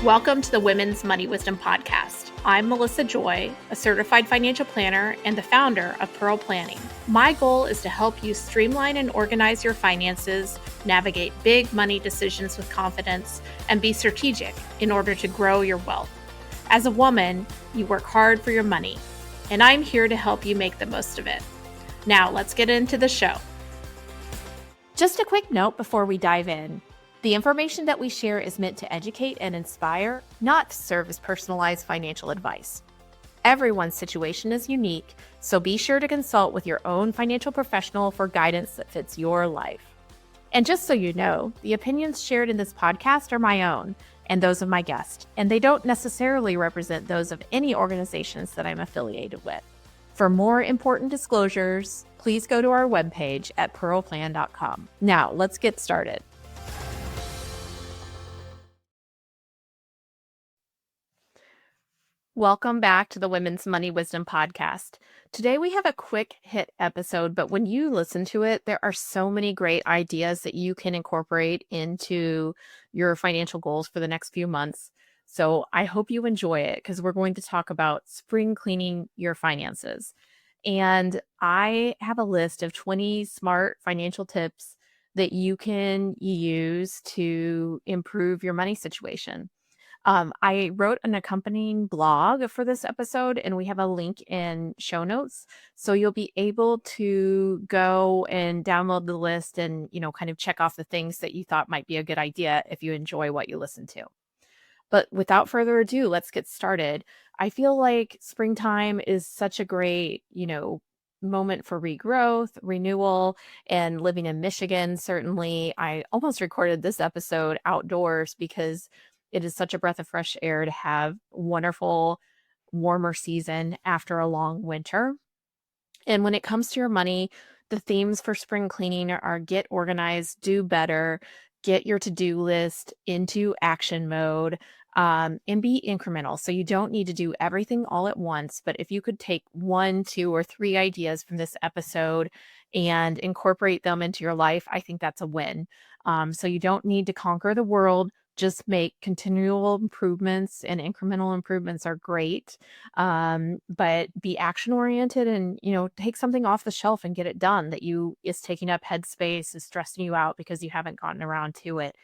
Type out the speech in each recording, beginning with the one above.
Welcome to the Women's Money Wisdom Podcast. I'm Melissa Joy, a certified financial planner and the founder of Pearl Planning. My goal is to help you streamline and organize your finances, navigate big money decisions with confidence, and be strategic in order to grow your wealth. As a woman, you work hard for your money, and I'm here to help you make the most of it. Now, let's get into the show. Just a quick note before we dive in. The information that we share is meant to educate and inspire, not serve as personalized financial advice. Everyone's situation is unique, so be sure to consult with your own financial professional for guidance that fits your life. And just so you know, the opinions shared in this podcast are my own and those of my guest, and they don't necessarily represent those of any organizations that I'm affiliated with. For more important disclosures, please go to our webpage at pearlplan.com. Now, let's get started. Welcome back to the Women's Money Wisdom Podcast. Today we have a quick hit episode, but when you listen to it, there are so many great ideas that you can incorporate into your financial goals for the next few months. So I hope you enjoy it because we're going to talk about spring cleaning your finances. And I have a list of 20 smart financial tips that you can use to improve your money situation. I wrote an accompanying blog for this episode, and we have a link in show notes. So you'll be able to go and download the list and, kind of check off the things that you thought might be a good idea if you enjoy what you listen to. But without further ado, let's get started. I feel like springtime is such a great, moment for regrowth, renewal, and living in Michigan. Certainly, I almost recorded this episode outdoors because it is such a breath of fresh air to have wonderful, warmer season after a long winter. And when it comes to your money, the themes for spring cleaning are get organized, do better, get your to-do list into action mode, and be incremental. So you don't need to do everything all at once, but if you could take 1, 2, or 3 ideas from this episode and incorporate them into your life, I think that's a win. So you don't need to conquer the world. Just make continual improvements, and incremental improvements are great. But be action oriented and, take something off the shelf and get it done that is taking up headspace, is stressing you out because you haven't gotten around to it.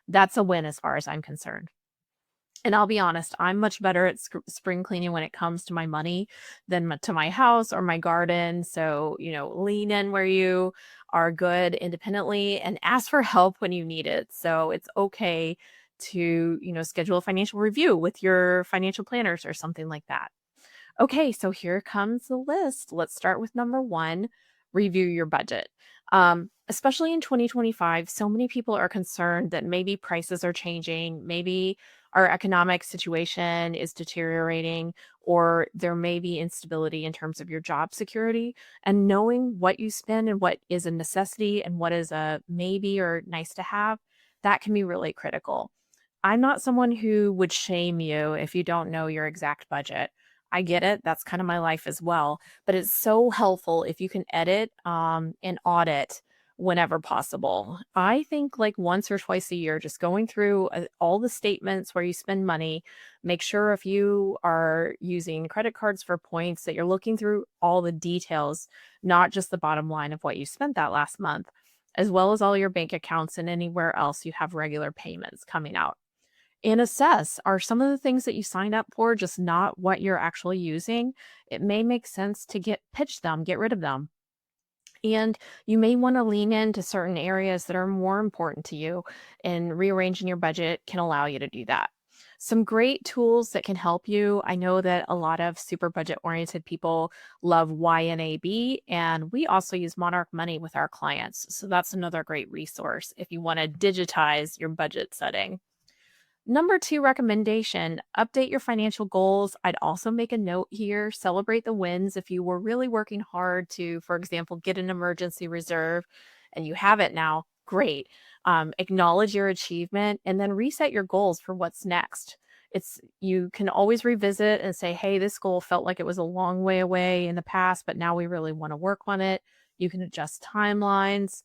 That's a win as far as I'm concerned. And I'll be honest, I'm much better at spring cleaning when it comes to my money than to my house or my garden. So, lean in where you are good independently and ask for help when you need it. So it's okay to, schedule a financial review with your financial planners or something like that. Okay, so here comes the list. Let's start with number 1, review your budget. Especially in 2025, so many people are concerned that maybe prices are changing, maybe our economic situation is deteriorating, or there may be instability in terms of your job security. And knowing what you spend and what is a necessity and what is a maybe or nice to have, that can be really critical. I'm not someone who would shame you if you don't know your exact budget. I get it. That's kind of my life as well. But it's so helpful if you can edit and audit whenever possible. I think like once or twice a year, just going through all the statements where you spend money, make sure if you are using credit cards for points that you're looking through all the details, not just the bottom line of what you spent that last month, as well as all your bank accounts and anywhere else you have regular payments coming out. And assess, are some of the things that you signed up for just not what you're actually using? It may make sense to get rid of them. And you may want to lean into certain areas that are more important to you, and rearranging your budget can allow you to do that. Some great tools that can help you. I know that a lot of super budget oriented people love YNAB, and we also use Monarch Money with our clients. So that's another great resource if you want to digitize your budget setting. Number 2 recommendation, update your financial goals. I'd also make a note here, celebrate the wins. If you were really working hard to, for example, get an emergency reserve and you have it now, great. Acknowledge your achievement and then reset your goals for what's next. You can always revisit and say, hey, this goal felt like it was a long way away in the past, but now we really want to work on it. You can adjust timelines.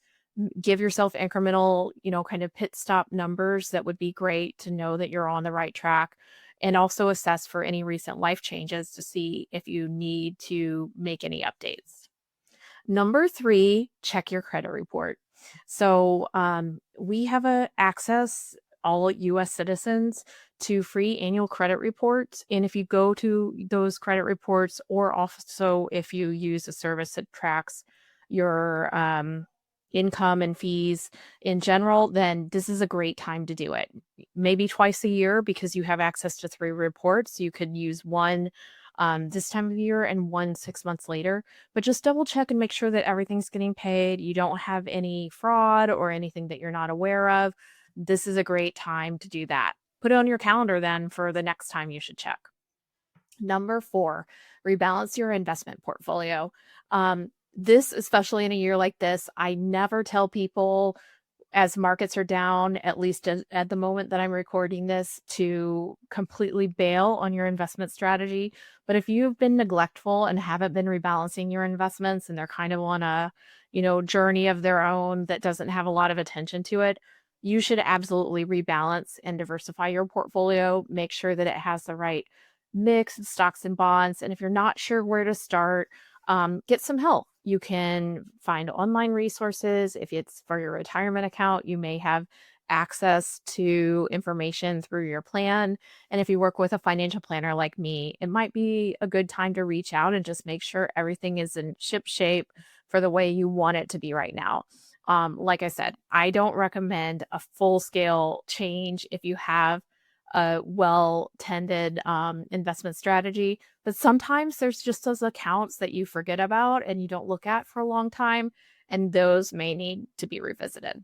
Give yourself incremental, kind of pit stop numbers. That would be great to know that you're on the right track. And also assess for any recent life changes to see if you need to make any updates. Number 3, check your credit report. So, we have a access, all US citizens, to free annual credit reports. And if you go to those credit reports, or also if you use a service that tracks your income and fees in general, then this is a great time to do it. Maybe twice a year, because you have access to 3 reports. You could use one this time of year and one 6 months later, but just double check and make sure that everything's getting paid. You don't have any fraud or anything that you're not aware of. This is a great time to do that. Put it on your calendar then for the next time you should check. Number 4, rebalance your investment portfolio. This, especially in a year like this, I never tell people, as markets are down, at least at the moment that I'm recording this, to completely bail on your investment strategy. But if you've been neglectful and haven't been rebalancing your investments, and they're kind of on a, journey of their own that doesn't have a lot of attention to it, you should absolutely rebalance and diversify your portfolio. Make sure that it has the right mix of stocks and bonds. And if you're not sure where to start, get some help. You can find online resources. If it's for your retirement account, you may have access to information through your plan. And if you work with a financial planner like me, it might be a good time to reach out and just make sure everything is in ship shape for the way you want it to be right now. Like I said, I don't recommend a full scale change if you have a well tended investment strategy. But sometimes there's just those accounts that you forget about and you don't look at for a long time, and those may need to be revisited.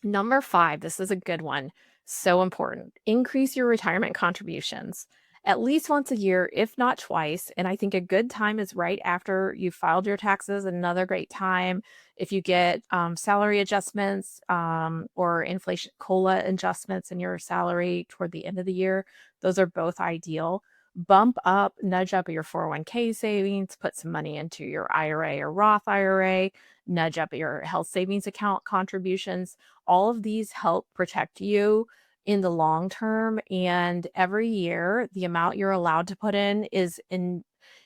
Number 5, this is a good one. So important. Increase your retirement contributions at least once a year, if not twice. And I think a good time is right after you filed your taxes. Another great time, if you get salary adjustments or inflation COLA adjustments in your salary toward the end of the year, those are both ideal. Nudge up your 401k savings, put some money into your IRA or Roth IRA, nudge up your health savings account contributions. All of these help protect you in the long term. And every year, the amount you're allowed to put in is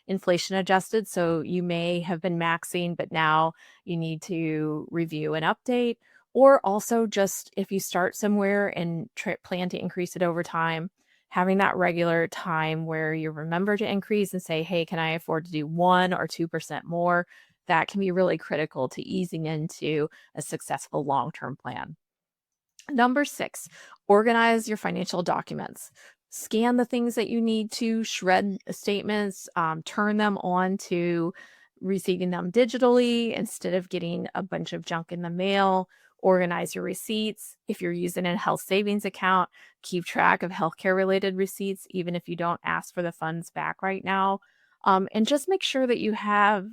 inflation adjusted. So you may have been maxing, but now you need to review and update. Or also, just if you start somewhere and plan to increase it over time, having that regular time where you remember to increase and say, hey, can I afford to do 1 or 2% more? That can be really critical to easing into a successful long-term plan. Number 6, organize your financial documents. Scan the things that you need to, shred statements, turn them on to receiving them digitally instead of getting a bunch of junk in the mail. Organize your receipts. If you're using a health savings account, keep track of healthcare related receipts, even if you don't ask for the funds back right now. And just make sure that you have,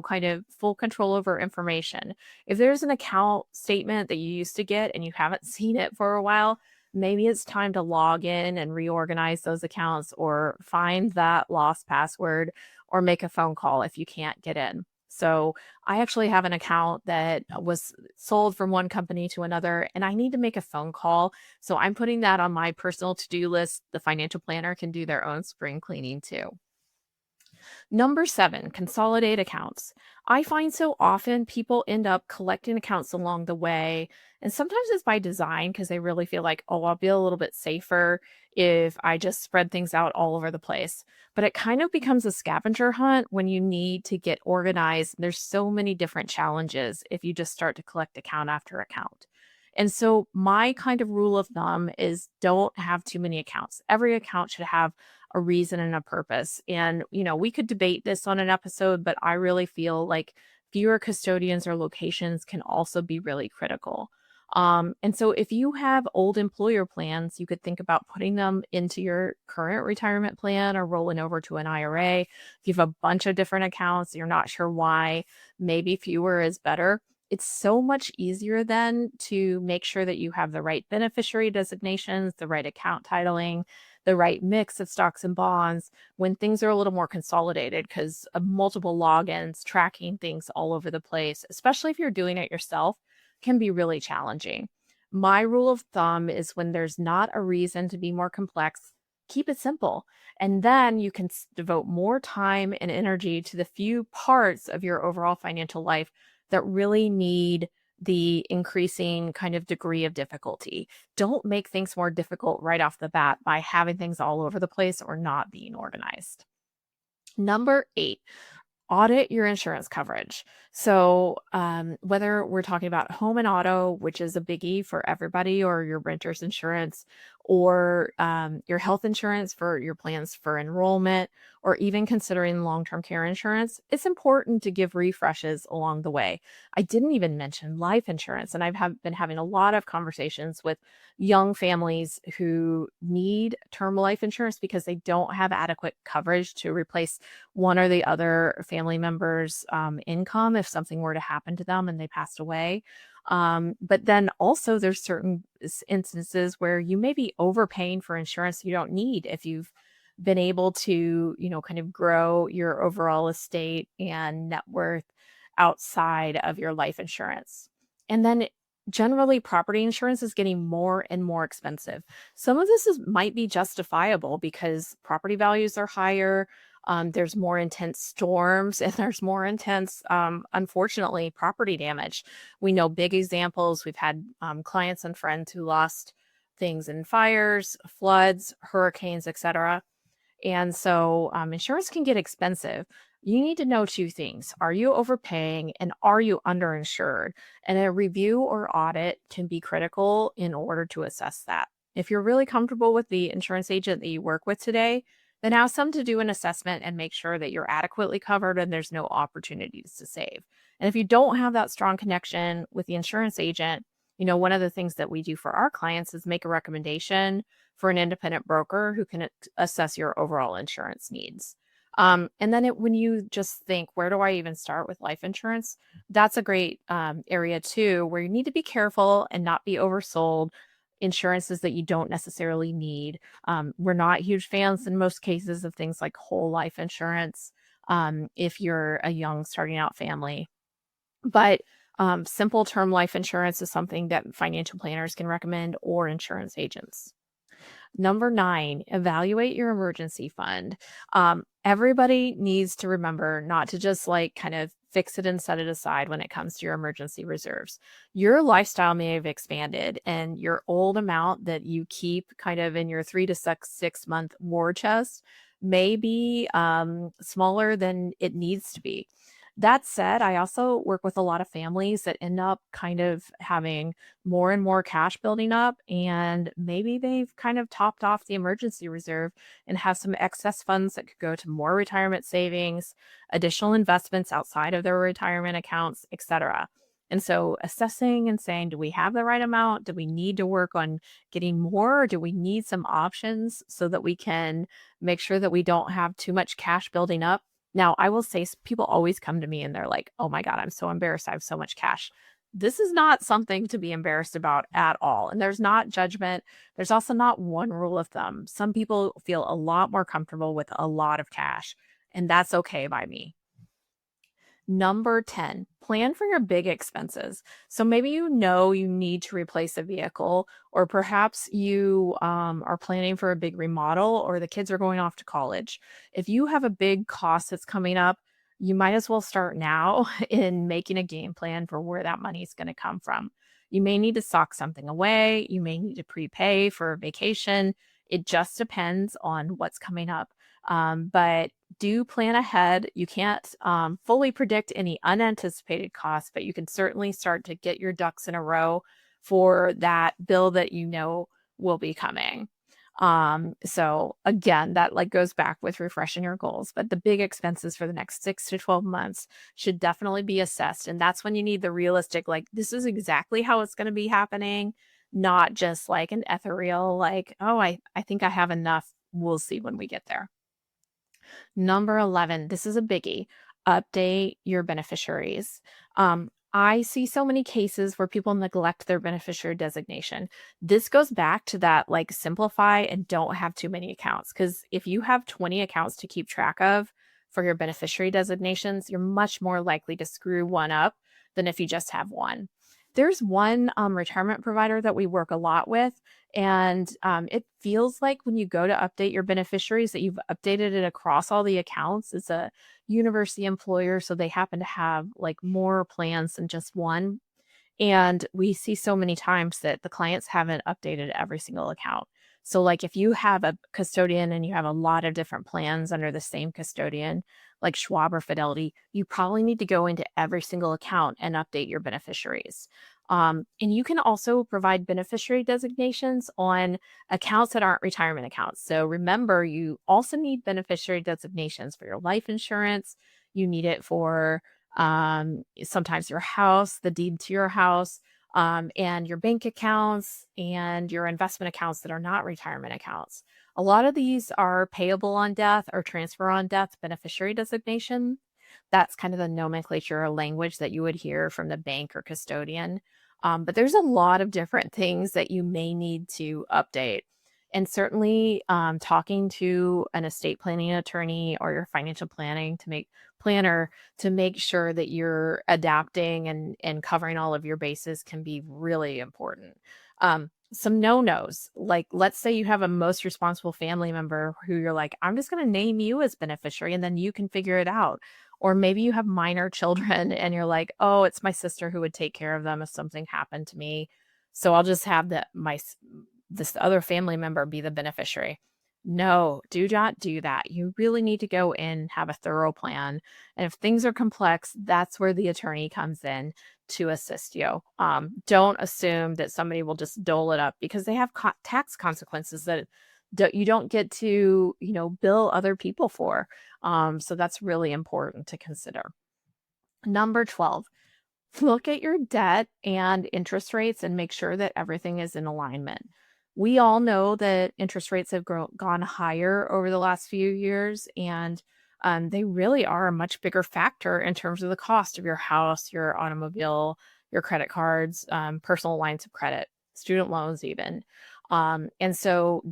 kind of full control over information. If there's an account statement that you used to get and you haven't seen it for a while, maybe it's time to log in and reorganize those accounts, or find that lost password, or make a phone call if you can't get in. So I actually have an account that was sold from one company to another, and I need to make a phone call. So I'm putting that on my personal to-do list. The financial planner can do their own spring cleaning too. Number 7, consolidate accounts. I find so often people end up collecting accounts along the way, and sometimes it's by design because they really feel like, oh, I'll be a little bit safer if I just spread things out all over the place. But it kind of becomes a scavenger hunt when you need to get organized. There's so many different challenges if you just start to collect account after account. And so my kind of rule of thumb is, don't have too many accounts. Every account should have a reason and a purpose. And, we could debate this on an episode, but I really feel like fewer custodians or locations can also be really critical. And so if you have old employer plans, you could think about putting them into your current retirement plan or rolling over to an IRA. If you have a bunch of different accounts, you're not sure why, maybe fewer is better. It's so much easier then to make sure that you have the right beneficiary designations, the right account titling, the right mix of stocks and bonds when things are a little more consolidated, because of multiple logins, tracking things all over the place, especially if you're doing it yourself. can be really challenging. My rule of thumb is when there's not a reason to be more complex, keep it simple. And then you can devote more time and energy to the few parts of your overall financial life that really need the increasing kind of degree of difficulty. Don't make things more difficult right off the bat by having things all over the place or not being organized. Number 8, audit your insurance coverage. So, whether we're talking about home and auto, which is a biggie for everybody, or your renter's insurance, or your health insurance for your plans for enrollment, or even considering long term care insurance, it's important to give refreshes along the way. I didn't even mention life insurance, and been having a lot of conversations with young families who need term life insurance because they don't have adequate coverage to replace one or the other family member's income if something were to happen to them and they passed away. But then also there's certain instances where you may be overpaying for insurance you don't need if you've been able to, kind of grow your overall estate and net worth outside of your life insurance. And then generally property insurance is getting more and more expensive. Some of this might be justifiable because property values are higher. There's more intense storms and there's more intense, unfortunately, property damage. We know big examples. We've had clients and friends who lost things in fires, floods, hurricanes, etc. And so insurance can get expensive. You need to know two things. Are you overpaying and are you underinsured? And a review or audit can be critical in order to assess that. If you're really comfortable with the insurance agent that you work with today, then ask them to do an assessment and make sure that you're adequately covered and there's no opportunities to save. And if you don't have that strong connection with the insurance agent, one of the things that we do for our clients is make a recommendation for an independent broker who can assess your overall insurance needs. And then when you just think, where do I even start with life insurance? That's a great area too, where you need to be careful and not be oversold insurances that you don't necessarily need. We're not huge fans in most cases of things like whole life insurance if you're a young starting out family. But simple term life insurance is something that financial planners can recommend or insurance agents. Number 9, evaluate your emergency fund. Everybody needs to remember not to just kind of fix it and set it aside when it comes to your emergency reserves. Your lifestyle may have expanded and your old amount that you keep kind of in your 3 to 6 month war chest may be smaller than it needs to be. That said, I also work with a lot of families that end up kind of having more and more cash building up, and maybe they've kind of topped off the emergency reserve and have some excess funds that could go to more retirement savings, additional investments outside of their retirement accounts, etc. And so assessing and saying, do we have the right amount? Do we need to work on getting more? Or do we need some options so that we can make sure that we don't have too much cash building up? Now, I will say people always come to me and they're like, oh my God, I'm so embarrassed. I have so much cash. This is not something to be embarrassed about at all. And there's not judgment. There's also not one rule of thumb. Some people feel a lot more comfortable with a lot of cash, and that's okay by me. Number 10, plan for your big expenses. So maybe you need to replace a vehicle, or perhaps you are planning for a big remodel, or the kids are going off to college. If you have a big cost that's coming up, you might as well start now in making a game plan for where that money is going to come from. You may need to sock something away. You may need to prepay for a vacation. It just depends on what's coming up. But do plan ahead. You can't fully predict any unanticipated costs, but you can certainly start to get your ducks in a row for that bill that will be coming. So again, that goes back with refreshing your goals, but the big expenses for the next 6 to 12 months should definitely be assessed. And that's when you need the realistic, this is exactly how it's going to be happening, not just an ethereal, oh, I think I have enough. We'll see when we get there. Number 11, this is a biggie. Update your beneficiaries. I see so many cases where people neglect their beneficiary designation. This goes back to that simplify and don't have too many accounts. Because if you have 20 accounts to keep track of for your beneficiary designations, you're much more likely to screw one up than if you just have one. There's one retirement provider that we work a lot with, and it feels like when you go to update your beneficiaries that you've updated it across all the accounts. It's a university employer, so they happen to have like more plans than just one. And we see so many times that the clients haven't updated every single account. So, like if you have a custodian and you have a lot of different plans under the same custodian, like Schwab or Fidelity, you probably need to go into every single account and update your beneficiaries. And you can also provide beneficiary designations on accounts that aren't retirement accounts. So, remember, you also need beneficiary designations for your life insurance. You need it for sometimes your house, the deed to your house, and your bank accounts and your investment accounts that are not retirement accounts. A lot of these are payable on death or transfer on death beneficiary designation. That's kind of the nomenclature or language that you would hear from the bank or custodian. But there's a lot of different things that you may need to update. And certainly talking to an estate planning attorney or your financial planner to make sure that you're adapting and covering all of your bases can be really important. Some no-nos, like let's say you have a most responsible family member who you're like, I'm just going to name you as beneficiary and then you can figure it out. Or maybe you have minor children and you're like, oh, it's my sister who would take care of them if something happened to me. So I'll just have this other family member be the beneficiary. No, do not do that. You really need to go in, have a thorough plan. And if things are complex, that's where the attorney comes in to assist you. Don't assume that somebody will just dole it up because they have tax consequences that you don't get to, bill other people for. So that's really important to consider. Number 12, look at your debt and interest rates and make sure that everything is in alignment. We all know that interest rates have gone higher over the last few years, and they really are a much bigger factor in terms of the cost of your house, your automobile, your credit cards, personal lines of credit, student loans, even. And so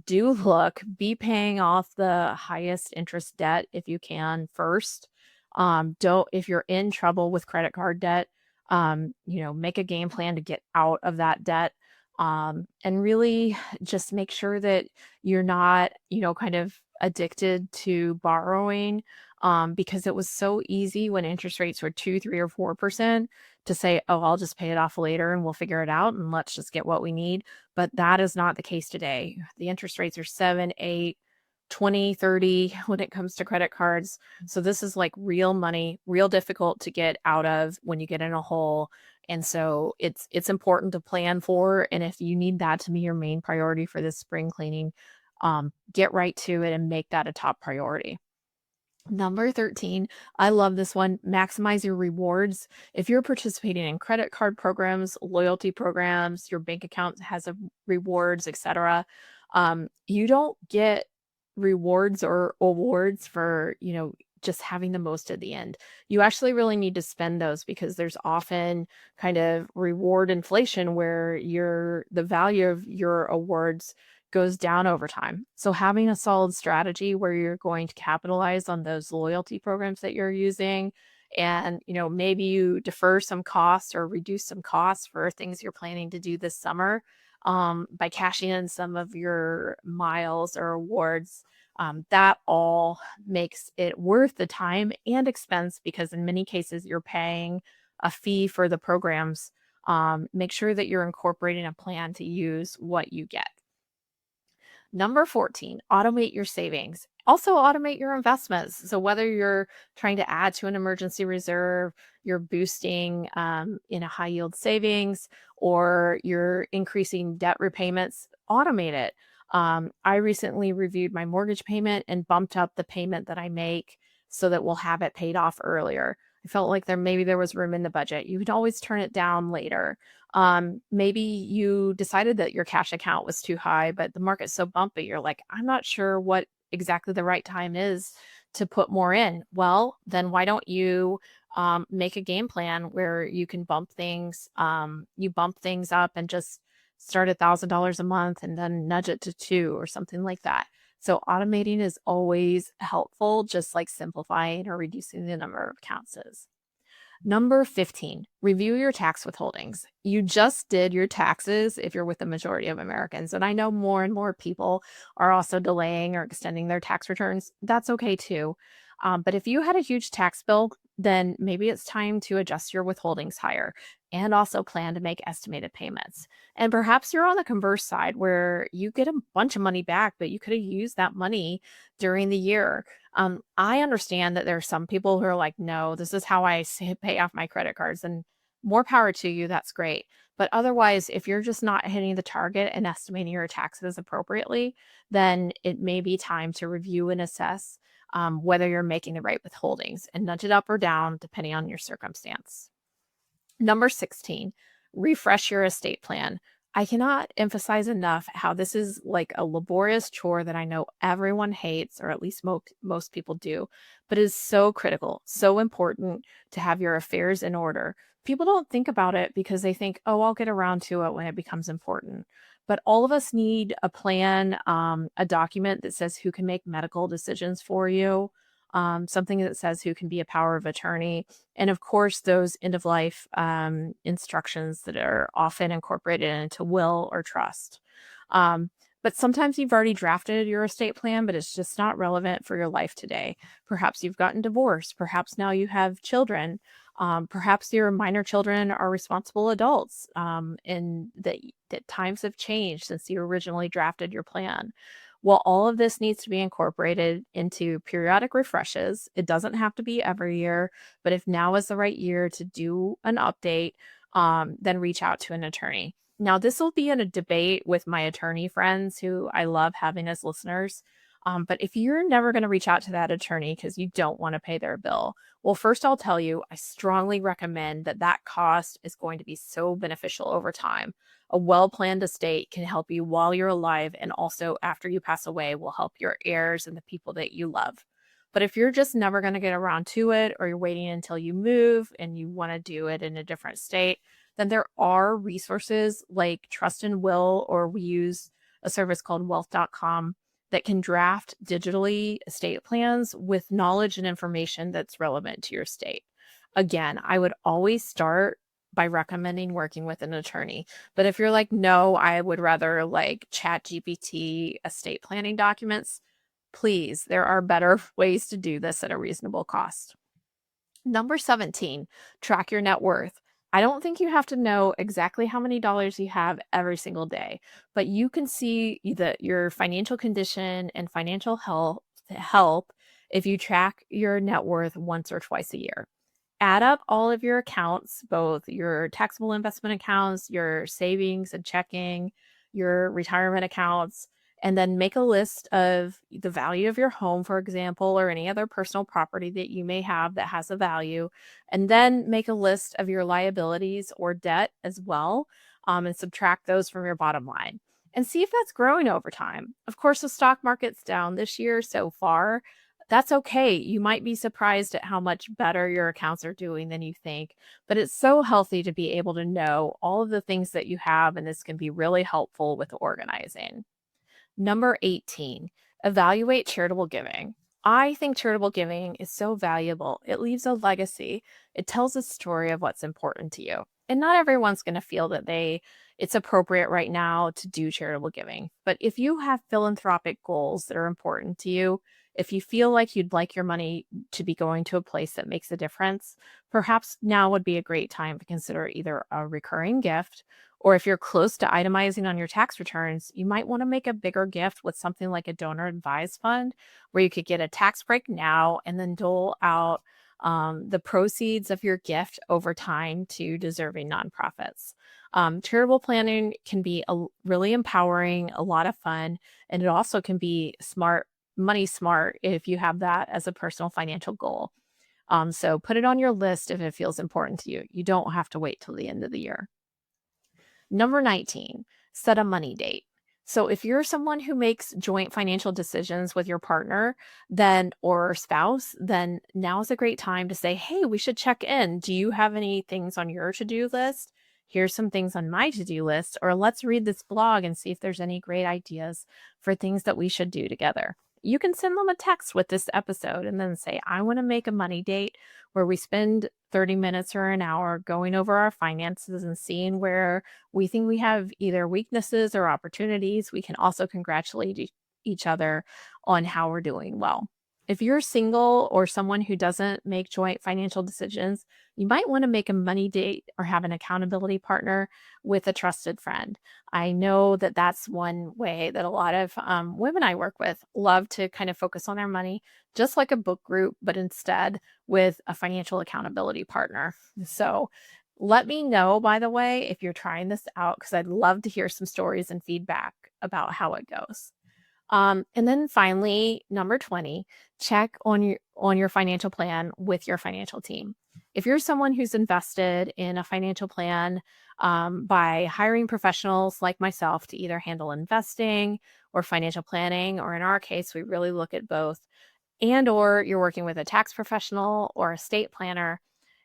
be paying off the highest interest debt if you can first. If you're in trouble with credit card debt, make a game plan to get out of that debt. And really just make sure that you're not, kind of addicted to borrowing, because it was so easy when interest rates were 2, 3, or 4% to say, oh, I'll just pay it off later and we'll figure it out and let's just get what we need. But that is not the case today. The interest rates are 7, 8, 20, 30 when it comes to credit cards. So this is like real money, real difficult to get out of when you get in a hole. And so it's important to plan for. And if you need that to be your main priority for this spring cleaning, get right to it and make that a top priority. Number 13, I love this one. Maximize your rewards. If you're participating in credit card programs, loyalty programs, your bank account has rewards, etc., you don't get rewards or awards for, just having the most at the end. You actually really need to spend those because there's often kind of reward inflation where the value of your awards goes down over time. So having a solid strategy where you're going to capitalize on those loyalty programs that you're using, and maybe you defer some costs or reduce some costs for things you're planning to do this summer, by cashing in some of your miles or awards. That all makes it worth the time and expense because in many cases you're paying a fee for the programs. Make sure that you're incorporating a plan to use what you get. Number 14, automate your savings. Also automate your investments. So whether you're trying to add to an emergency reserve, you're boosting in a high yield savings, or you're increasing debt repayments, automate it. I recently reviewed my mortgage payment and bumped up the payment that I make so that we'll have it paid off earlier. I felt like there was room in the budget. You can always turn it down later. Maybe you decided that your cash account was too high, but the market's so bumpy, you're like, I'm not sure what exactly the right time is to put more in. Well, then why don't you make a game plan where you can bump things up and just start $1,000 a month and then nudge it to 2 or something like that. So automating is always helpful, just like simplifying or reducing the number of accounts is. Number 15, review your tax withholdings. You just did your taxes if you're with the majority of Americans. And I know more and more people are also delaying or extending their tax returns. That's okay too. But if you had a huge tax bill, then maybe it's time to adjust your withholdings higher and also plan to make estimated payments. And perhaps you're on the converse side where you get a bunch of money back, but you could have used that money during the year. I understand that there are some people who are like, no, this is how I pay off my credit cards, and more power to you. That's great. But otherwise, if you're just not hitting the target and estimating your taxes appropriately, then it may be time to review and assess whether you're making the right withholdings and nudge it up or down depending on your circumstance. Number 16, refresh your estate plan. I cannot emphasize enough how this is like a laborious chore that I know everyone hates, or at least most people do, but is so critical, so important to have your affairs in order. People don't think about it because they think, oh, I'll get around to it when it becomes important. But all of us need a plan, a document that says who can make medical decisions for you, something that says who can be a power of attorney, and of course, those end of life instructions that are often incorporated into will or trust. Um, but sometimes you've already drafted your estate plan, but it's just not relevant for your life today. Perhaps you've gotten divorced. Perhaps now you have children. Perhaps your minor children are responsible adults, and that times have changed since you originally drafted your plan. Well, all of this needs to be incorporated into periodic refreshes. It doesn't have to be every year, but if now is the right year to do an update, then reach out to an attorney. Now, this will be in a debate with my attorney friends who I love having as listeners. But if you're never going to reach out to that attorney because you don't want to pay their bill, well, first I'll tell you, I strongly recommend that cost is going to be so beneficial over time. A well-planned estate can help you while you're alive, and also after you pass away will help your heirs and the people that you love. But if you're just never going to get around to it, or you're waiting until you move and you want to do it in a different state, then there are resources like Trust and Will, or we use a service called wealth.com that can draft digitally estate plans with knowledge and information that's relevant to your state. Again, I would always start by recommending working with an attorney. But if you're like, no, I would rather like chat GPT estate planning documents, please, there are better ways to do this at a reasonable cost. Number 17, track your net worth. I don't think you have to know exactly how many dollars you have every single day, but you can see your financial condition and financial help if you track your net worth once or twice a year. Add up all of your accounts, both your taxable investment accounts, your savings and checking, your retirement accounts, and then make a list of the value of your home, for example, or any other personal property that you may have that has a value. And then make a list of your liabilities or debt as well, and subtract those from your bottom line. And see if that's growing over time. Of course, the stock market's down this year so far. That's okay. You might be surprised at how much better your accounts are doing than you think, but it's so healthy to be able to know all of the things that you have, and this can be really helpful with organizing. Number 18, evaluate charitable giving. I think charitable giving is so valuable. It leaves a legacy. It tells a story of what's important to you. And not everyone's going to feel that it's appropriate right now to do charitable giving. But if you have philanthropic goals that are important to you, if you feel like you'd like your money to be going to a place that makes a difference, perhaps now would be a great time to consider either a recurring gift, or if you're close to itemizing on your tax returns, you might want to make a bigger gift with something like a donor advised fund, where you could get a tax break now and then dole out the proceeds of your gift over time to deserving nonprofits. Charitable planning can be really empowering, a lot of fun, and it also can be money smart if you have that as a personal financial goal. So put it on your list if it feels important to you. You don't have to wait till the end of the year. Number 19, set a money date. So if you're someone who makes joint financial decisions with your partner or spouse, then now is a great time to say, hey, we should check in. Do you have any things on your to-do list? Here's some things on my to-do list, or let's read this blog and see if there's any great ideas for things that we should do together. you can send them a text with this episode and then say, I want to make a money date where we spend 30 minutes or an hour going over our finances and seeing where we think we have either weaknesses or opportunities. We can also congratulate each other on how we're doing well. If you're single or someone who doesn't make joint financial decisions, you might want to make a money date or have an accountability partner with a trusted friend. I know that that's one way that a lot of women I work with love to kind of focus on their money, just like a book group, but instead with a financial accountability partner. So let me know, by the way, if you're trying this out, because I'd love to hear some stories and feedback about how it goes. And then finally, number 20, check on your financial plan with your financial team. If you're someone who's invested in a financial plan by hiring professionals like myself to either handle investing or financial planning, or in our case, we really look at both, and or you're working with a tax professional or estate planner,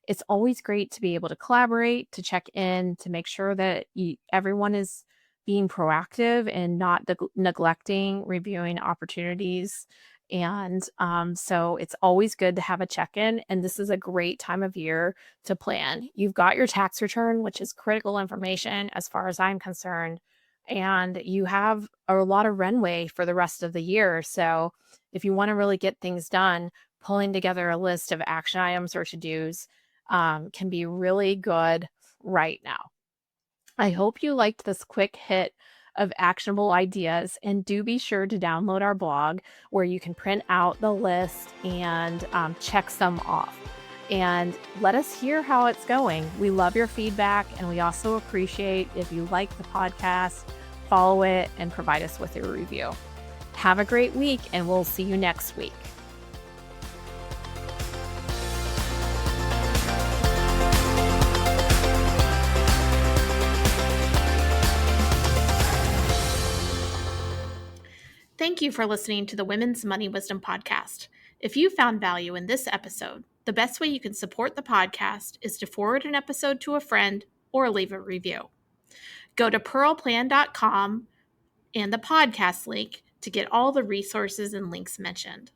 it's always great to be able to collaborate, to check in, to make sure that everyone is being proactive and not neglecting reviewing opportunities. And so it's always good to have a check-in. And this is a great time of year to plan. You've got your tax return, which is critical information as far as I'm concerned. And you have a lot of runway for the rest of the year. So if you want to really get things done, pulling together a list of action items or to-dos can be really good right now. I hope you liked this quick hit of actionable ideas, and do be sure to download our blog where you can print out the list and check some off. And let us hear how it's going. We love your feedback, and we also appreciate if you like the podcast, follow it, and provide us with a review. Have a great week, and we'll see you next week. Thank you for listening to the Women's Money Wisdom Podcast. If you found value in this episode, the best way you can support the podcast is to forward an episode to a friend or leave a review. Go to pearlplan.com and the podcast link to get all the resources and links mentioned.